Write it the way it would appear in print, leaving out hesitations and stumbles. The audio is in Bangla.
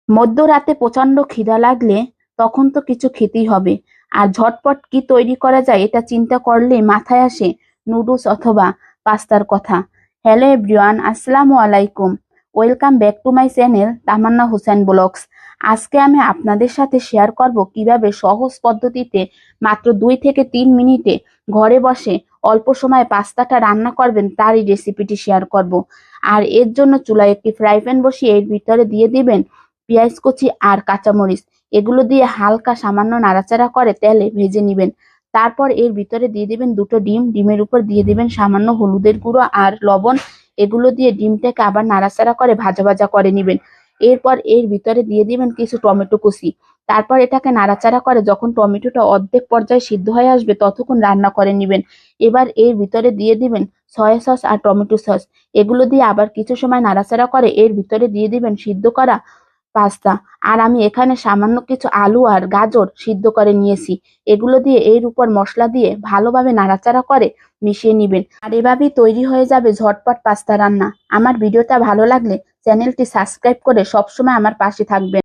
মধ্যরাতে প্রচন্ড খিদা লাগলে তখন তো কিছু খেতেই হবে। আর ঝটপট কি তৈরি করা যায় এটা চিন্তা করলেই মাথায় আসে নুডলস অথবা পাস্তার কথা। হ্যালো এভরিওয়ান, আসসালামু আলাইকুম। Welcome back to my channel Tamanna Hossain blogs. আজকে আমি আপনাদের সাথে শেয়ার করব কিভাবে সহজ পদ্ধতিতে মাত্র 2 থেকে 3 মিনিটে ঘরে বসে অল্প সময়ে পাস্তাটা রান্না করবেন, তারই রেসিপিটি শেয়ার করব। আর এর জন্য চুলায় একটি ফ্রাই প্যান বসিয়ে এর ভিতরে দিয়ে দিবেন পেঁয়াজ কুচি আর কাঁচামরিচ। এগুলো দিয়ে হালকা সামান্য নাড়াচাড়া করে তেলে ভেজে নিবেন। তারপর এর ভিতরে দিয়ে দিবেন 2টো ডিম। ডিমের উপর দিয়ে দিবেন সামান্য হলুদের গুঁড়ো আর লবণ। এগুলো দিয়ে ডিমটাকে আবার নাড়াচাড়া করে ভাজা ভাজা করে নিবেন। এরপর এর ভিতরে দিয়ে দিবেন কিছু টমেটো কুচি। তারপর এটাকে নাড়াচাড়া করে যখন টমেটোটা অর্ধেক পর্যায়ে সিদ্ধ হয়ে আসবে ততক্ষণ রান্না করে নিবেন। এবার এর ভিতরে দিয়ে দিবেন সয়া সস আর টমেটো সস। এগুলো দিয়ে আবার কিছু সময় নাড়াচাড়া করে এর ভিতরে দিয়ে দিবেন সিদ্ধ করা পাস্তা। আর আমি এখানে সামান্য কিছু আলু আর গাজর সিদ্ধ করে নিয়েছি। এগুলো দিয়ে এর উপর মশলা দিয়ে ভালোভাবে নাড়াচাড়া করে মিশিয়ে নিবেন। আর এভাবেই তৈরি হয়ে যাবে ঝটপট পাস্তা রান্না। আমার ভিডিওটা ভালো লাগলে চ্যানেলটি সাবস্ক্রাইব করে সবসময় আমার পাশে থাকবেন।